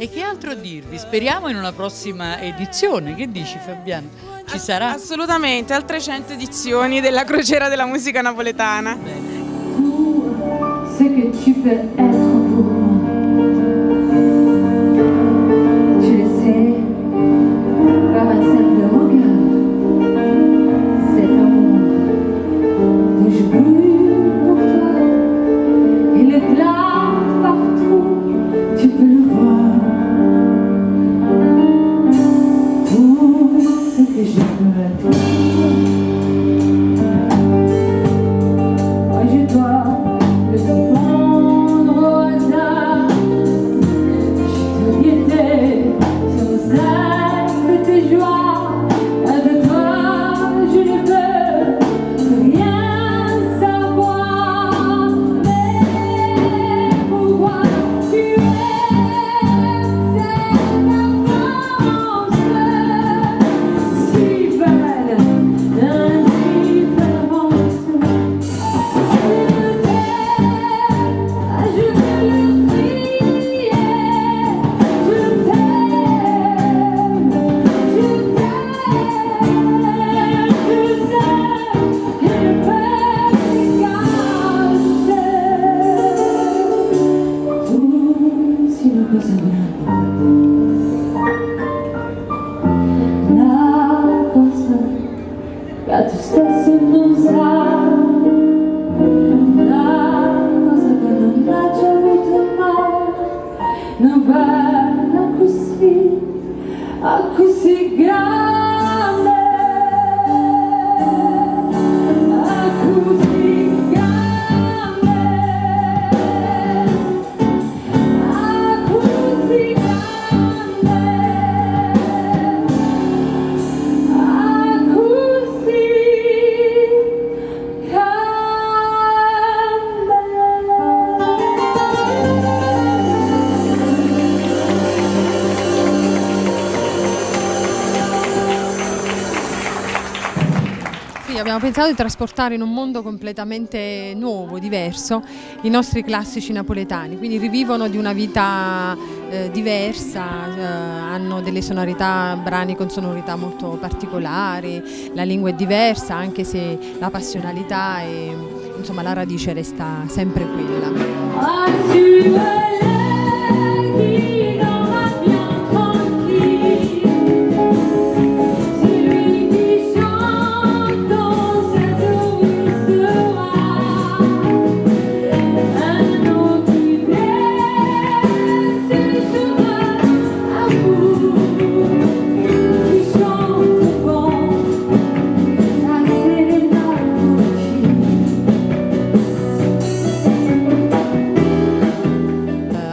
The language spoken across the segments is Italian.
E che altro dirvi? Speriamo in una prossima edizione. Che dici, Fabiana? Ci sarà? Assolutamente, altre 100 edizioni della Crociera della musica napoletana. Tout ce que tu peux être pour moi. Tu le sais, par un simple regard, cet amour que je brûle pour toi, il éclate partout, tu peux le voir. Tout ce que je peux être. Je dois le répondre au hasard. Je te guettais sans cesse tes joies. Avec toi, je ne peux rien savoir. Mais pourquoi tu es cette enfance si belle, indifférente? La tristezza non sa, una cosa che non ha già avuto mai, non bella così grande, così grande, così grande. Abbiamo pensato di trasportare in un mondo completamente nuovo, diverso, i nostri classici napoletani, quindi rivivono di una vita diversa, hanno delle sonorità, brani con sonorità molto particolari, la lingua è diversa anche se la passionalità e insomma la radice resta sempre quella.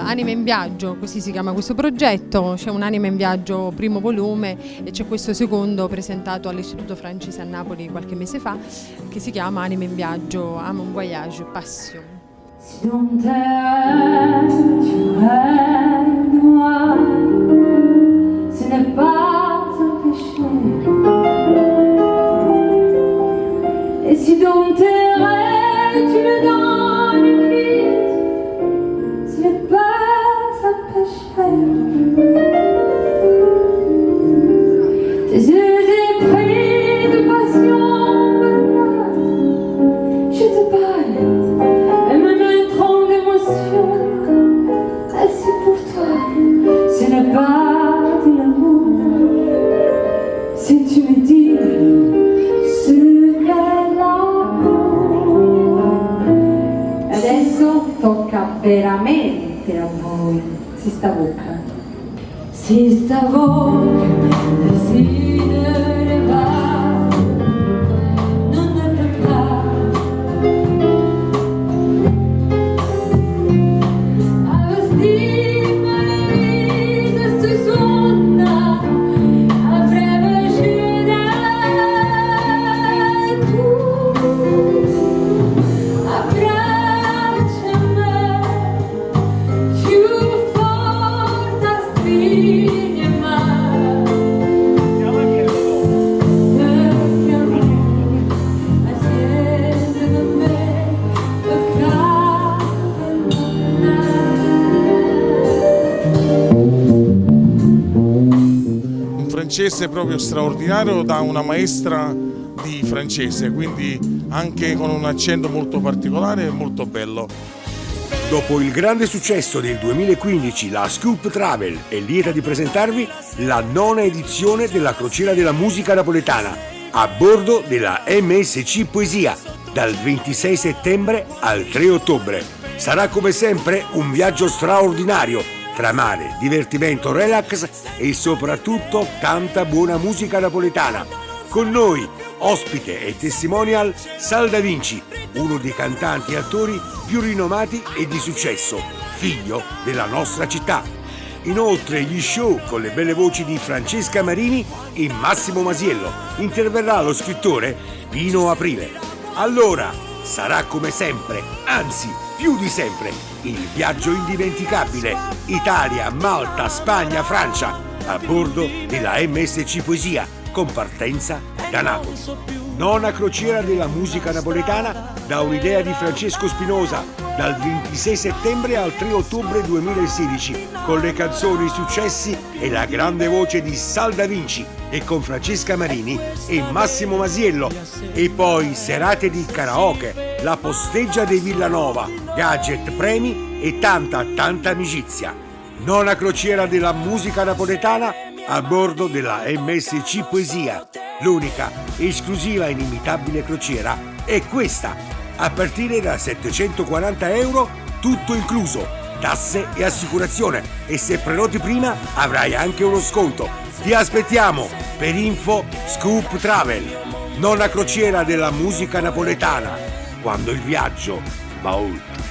Anima in Viaggio, così si chiama questo progetto, c'è un Anima in Viaggio primo volume e c'è questo secondo presentato all'Istituto Francese a Napoli qualche mese fa che si chiama Anima in Viaggio, Un Voyage Passion. Si on t'aime, tu rêves de moi, ce n'est pas un péché. Et si dans tes rêves tu me donnes une bise, ce n'est pas un péché. Tes yeux épris de passion me regardent, je te parle, et me mettront d'émotion. Et c'est pour toi, ce n'est pas de l'amour. Si tu me dis ce qu'è l'amore. Adesso tocca veramente a voi. Si sta bocca. Si sta bocca, desidera va, non ne peut pas. Siamo francese proprio straordinario da una maestra di francese, quindi anche con un accento molto particolare e molto bello. Dopo il grande successo del 2015, la Scoop Travel è lieta di presentarvi la 9ª edizione della Crociera della Musica Napoletana a bordo della MSC Poesia dal 26 settembre al 3 ottobre. Sarà come sempre un viaggio straordinario tra mare, divertimento, relax e soprattutto tanta buona musica napoletana. Con noi, ospite e testimonial, Sal Da Vinci, uno dei cantanti e attori più rinomati e di successo, figlio della nostra città. Inoltre gli show con le belle voci di Francesca Marini e Massimo Masiello. Interverrà lo scrittore Pino Aprile. Allora, sarà come sempre, anzi più di sempre, il viaggio indimenticabile Italia, Malta, Spagna, Francia a bordo della MSC Poesia con partenza da Napoli. 9ª crociera della musica napoletana da un'idea di Francesco Spinosa dal 26 settembre al 3 ottobre 2016 con le canzoni successi e la grande voce di Sal Da Vinci e con Francesca Marini e Massimo Masiello e poi serate di karaoke, la posteggia dei Villanova, gadget, premi e tanta amicizia. 9ª crociera della musica napoletana a bordo della MSC Poesia. L'unica, esclusiva e inimitabile crociera è questa, a partire da 740 euro, tutto incluso, tasse e assicurazione, e se prenoti prima avrai anche uno sconto. Ti aspettiamo per info Scoop Travel. 9ª crociera della musica napoletana, quando il viaggio va oltre.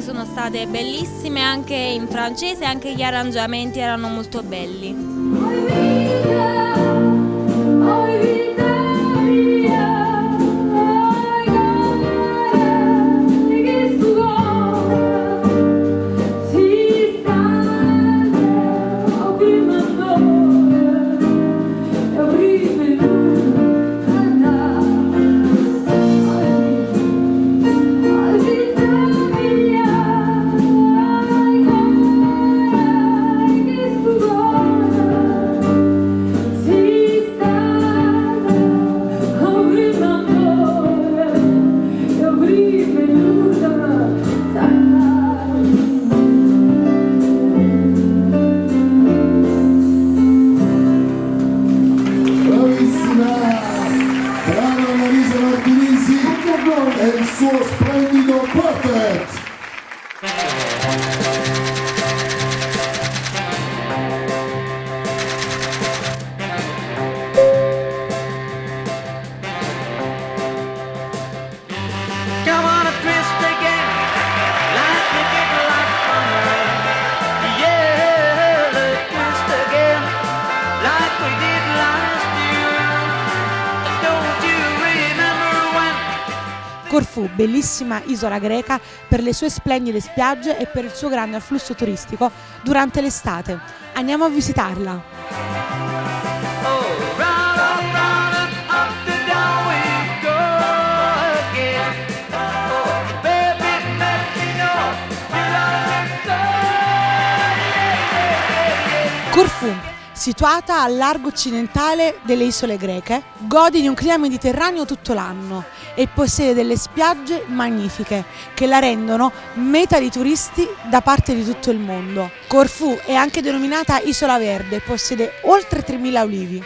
Sono state bellissime anche in francese, anche gli arrangiamenti erano molto belli. e il suo splendido quartet. Corfù, bellissima isola greca per le sue splendide spiagge e per il suo grande afflusso turistico durante l'estate. Andiamo a visitarla. Corfù, situata al largo occidentale delle isole greche, gode di un clima mediterraneo tutto l'anno e possiede delle spiagge magnifiche che la rendono meta di turisti da parte di tutto il mondo. Corfù è anche denominata Isola Verde e possiede oltre 3.000 ulivi.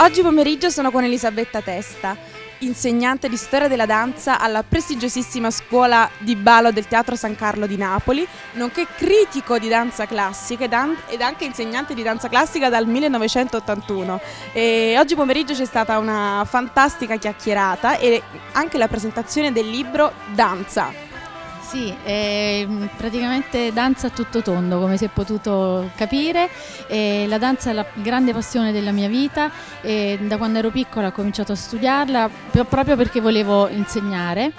Oggi pomeriggio sono con Elisabetta Testa, insegnante di storia della danza alla prestigiosissima scuola di ballo del Teatro San Carlo di Napoli, nonché critico di danza classica ed anche insegnante di danza classica dal 1981. E oggi pomeriggio c'è stata una fantastica chiacchierata e anche la presentazione del libro Danza. Sì, praticamente danza a tutto tondo, come si è potuto capire. La danza è la grande passione della mia vita e da quando ero piccola ho cominciato a studiarla proprio perché volevo insegnare.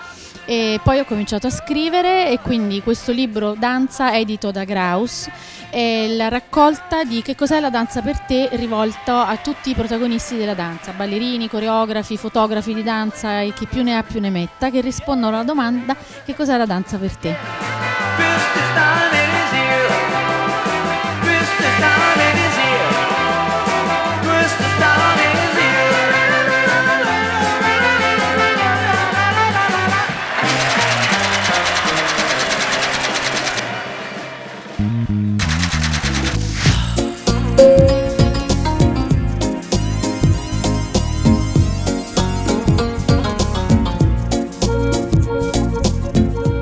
E poi ho cominciato a scrivere e quindi questo libro Danza, edito da Graus, è la raccolta di che cos'è la danza per te, rivolto a tutti i protagonisti della danza, ballerini, coreografi, fotografi di danza e chi più ne ha più ne metta, che rispondono alla domanda che cos'è la danza per te.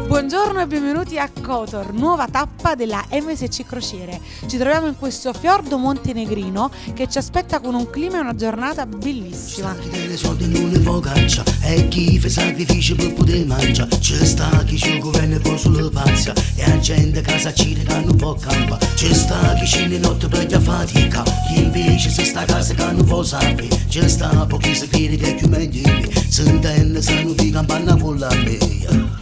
Buongiorno e benvenuti a Kotor, nuova tappa della MSC Crociere. Ci troviamo in questo fiordo montenegrino che ci aspetta con un clima e una giornata bellissima. Delle soldi non ne può caccia e chi fa sacrifici per poter mangiare. Ci sta chi ci governa con sulla pazza e la gente casa ci che non può campa. Ci sta chi scende notte per la fatica, chi invece si sta a casa che non può sapere. Ci sta pochi si crede che è più meglio di me, se intende se non vi campana con la mia.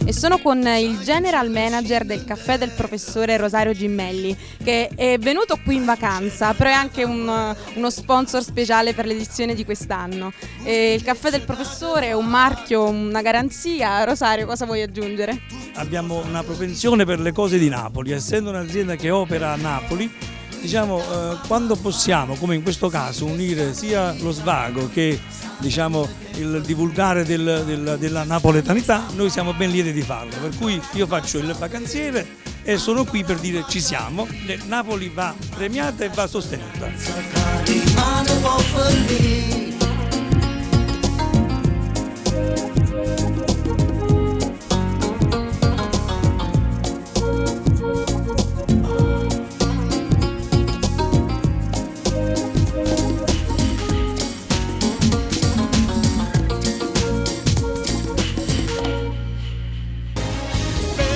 E sono con il general manager del caffè del professore Rosario Gimmelli, che è venuto qui in vacanza, però è anche uno sponsor speciale per l'edizione di quest'anno. Il caffè del professore è un marchio, una garanzia. Rosario, cosa vuoi aggiungere? Abbiamo una propensione per le cose di Napoli, essendo un'azienda che opera a Napoli. Diciamo, quando possiamo, come in questo caso, unire sia lo svago che il divulgare della napoletanità, noi siamo ben lieti di farlo, per cui io faccio il vacanziere e sono qui per dire ci siamo, Napoli va premiata e va sostenuta.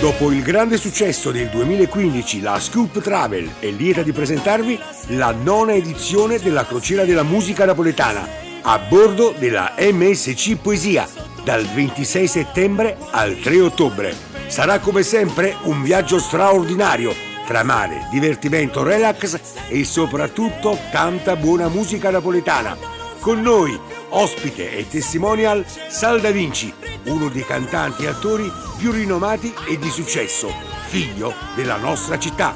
Dopo il grande successo del 2015, la Scoop Travel è lieta di presentarvi la 9ª edizione della Crociera della Musica Napoletana a bordo della MSC Poesia dal 26 settembre al 3 ottobre. Sarà come sempre un viaggio straordinario tra mare, divertimento, relax e soprattutto tanta buona musica napoletana. Con noi, ospite e testimonial, Sal Da Vinci, uno dei cantanti e attori più rinomati e di successo, figlio della nostra città.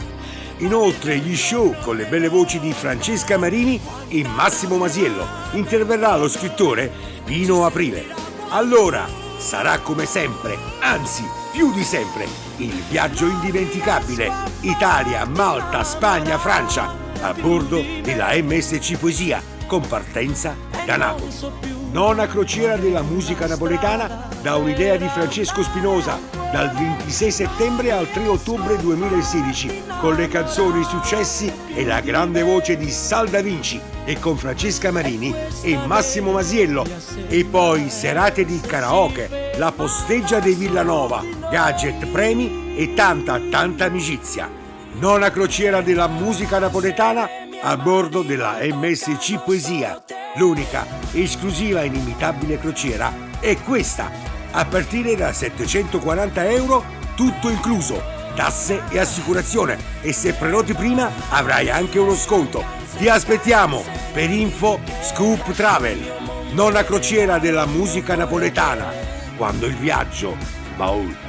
Inoltre gli show con le belle voci di Francesca Marini e Massimo Masiello. Interverrà lo scrittore Pino Aprile. Allora, sarà come sempre, anzi più di sempre, il viaggio indimenticabile Italia, Malta, Spagna, Francia a bordo della MSC Poesia con partenza da Napoli. 9ª crociera della musica napoletana da un'idea di Francesco Spinosa dal 26 settembre al 3 ottobre 2016 con le canzoni successi e la grande voce di Sal Da Vinci e con Francesca Marini e Massimo Masiello e poi serate di karaoke, la posteggia dei Villanova, gadget, premi e tanta amicizia. 9ª crociera della musica napoletana a bordo della MSC Poesia. L'unica, esclusiva e inimitabile crociera è questa, a partire da €740, tutto incluso, tasse e assicurazione, e se prenoti prima avrai anche uno sconto. Ti aspettiamo per info Scoop Travel, 9ª crociera della musica napoletana, quando il viaggio va oltre.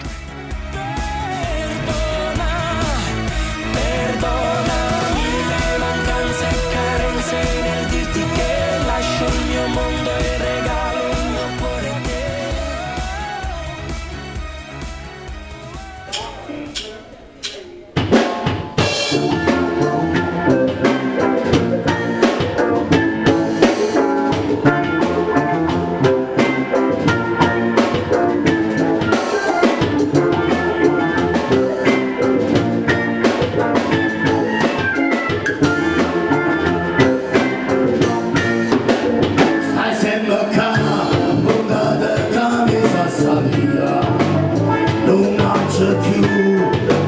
c'è più